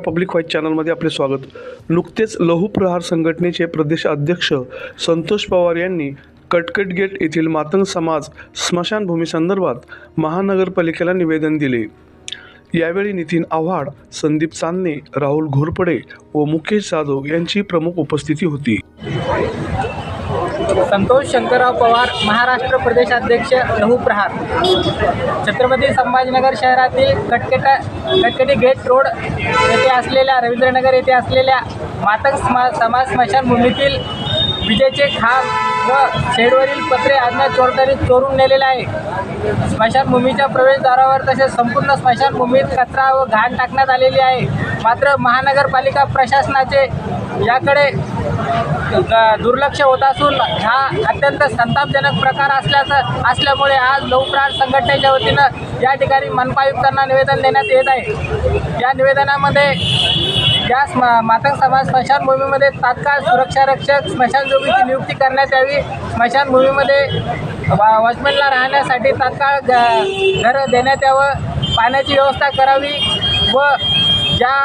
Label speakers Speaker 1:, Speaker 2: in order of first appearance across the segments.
Speaker 1: Public voice चॅनलमध्ये आपले स्वागत। नुकतेच लहू प्रहार संघटनेचे प्रदेश अध्यक्ष संतोष पवार यांनी कटकट गेट येथील मातंग समाज स्मशानभूमी संदर्भात महानगरपालिकेला निवेदन दिले। यावेळी नितीन आव्हाड, संदीप चांदणे, राहुल घोरपडे व मुकेश जाधव यांची प्रमुख उपस्थिती होती।
Speaker 2: संतोष शंकरराव पवार, महाराष्ट्र प्रदेशाध्यक्ष लहू प्रहार। छत्रपती संभाजीनगर शहरातील कटकटी गेट रोड येथे असलेल्या रवींद्रनगर येथे असलेल्या मातंग समाज स्मशानभूमीतील विजेचे खांब व शेडवरील पत्रे अज्ञात चोरट्यांनी चोरून नेलेले आहे। स्मशानभूमीच्या प्रवेशद्वारावर तसेच संपूर्ण स्मशानभूमीत कचरा व घाण टाकण्यात आलेली आहे। मात्र महानगरपालिका प्रशासनाचे याकडे दुर्लक्ष होत असून हा अत्यंत संतापजनक प्रकार असल्यामुळे आज लहू प्रहार संघटनेच्या वतीनं या ठिकाणी मनपा आयुक्तांना निवेदन देण्यात येत आहे। या निवेदनामध्ये या मातंग समाज स्मशानभूमीमध्ये तात्काळ सुरक्षा रक्षक स्मशानभूमीची नियुक्ती करण्यात यावी। स्मशानभूमीमध्ये वॉचमॅनला राहण्यासाठी तात्काळ घर देण्यात यावं, पाण्याची व्यवस्था करावी व ज्या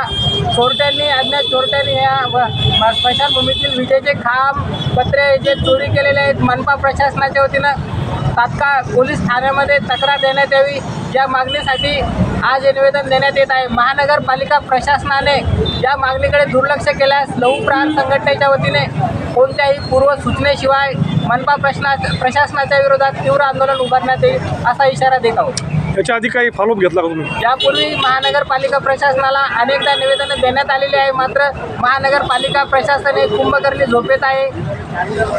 Speaker 2: अज्ञात चोरट्यांनी या स्मशानभूमीतील विजेचे खांब पत्रे जे चोरी केलेले आहेत, मनपा प्रशासनाच्या वतीनं तात्काळ पोलीस ठाण्यामध्ये तक्रार देण्यात यावी। या मागणीसाठी आज हे निवेदन देण्यात येत आहे। महानगरपालिका प्रशासनाने या मागणीकडे दुर्लक्ष केल्यास लहू प्रहार संघटनेच्या वतीने कोणत्याही पूर्वसूचनेशिवाय मनपा प्रशासनाच्या विरोधात तीव्र आंदोलन उभारण्यात येईल असा इशारा देत आहोत।
Speaker 1: याच्या आधी काही फॉलोअप घेतला का तुम्ही?
Speaker 2: यापूर्वी महानगरपालिका प्रशासनाला अनेकदा निवेदनं देण्यात आलेली आहे, मात्र महानगरपालिका प्रशासन हे कुंभकर्णी झोपेत आहे।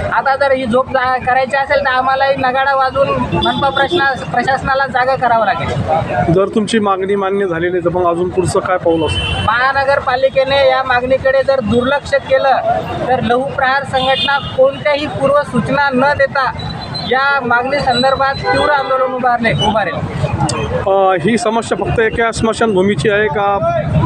Speaker 2: आता जर ही झोप करायची असेल तर आम्हालाही नगाडा वाजवून मनपा प्रशासनाला जागा करावं लागेल।
Speaker 1: जर तुमची मागणी मान्य झाली नाही तर मग अजून पुढचं काय पाऊल असेल?
Speaker 2: महानगरपालिकेने या मागणीकडे जर दुर्लक्ष केलं तर लहू प्रहार संघटना कोणत्याही पूर्वसूचना न देता या मागणी संदर्भात तीव्र आंदोलन उभारेल।
Speaker 1: ही समस्या फक्त एका स्मशानभूमीची आहे का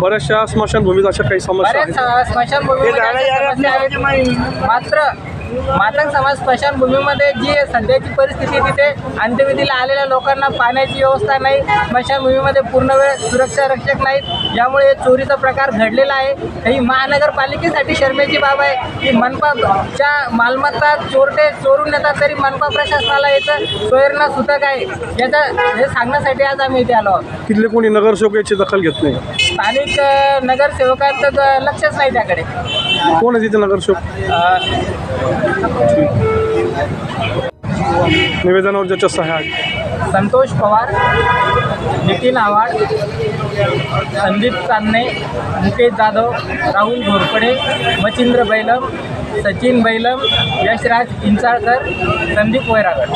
Speaker 1: बऱ्याचशा स्मशानभूमीत अशा काही समस्या आहेत?
Speaker 2: बऱ्याच स्मशानभूमीमध्ये मात्र मातंग समाज स्मशानभूमीमध्ये जी सध्याची परिस्थिती, तिथे अंत्यविधीला आलेल्या लोकांना पाण्याची व्यवस्था नाही, स्मशानभूमीमध्ये पूर्ण वेळ सुरक्षा रक्षक नाहीत, यामुळे चोरीचा प्रकार घडलेला आहे। ही महानगरपालिकेसाठी शर्मेची बाब आहे की मनपाच्या मालमत्ता चोरटे चोरून नेतात तरी मनपा प्रशासनाला याचं सोयरणं सुतक आहे। हे सांगण्यासाठी आज आम्ही इथे आलो आहोत।
Speaker 1: तिथले कोणी नगरसेवक याची दखल घेत नाही?
Speaker 2: स्थानिक नगरसेवकांचं लक्षच नाही त्याकडे।
Speaker 1: कोण आहे तिथे नगरसेवक? निवेदनावर ज्याच्या सह्या आहेत
Speaker 2: संतोष पवार, नितीन आव्हाड, संदीप चांदणे, मुकेश जाधव, राहुल घोरपडे, मचिंद्र बैलम, सचिन बैलम, यशराज इंचाळकर, संदीप वैरागड।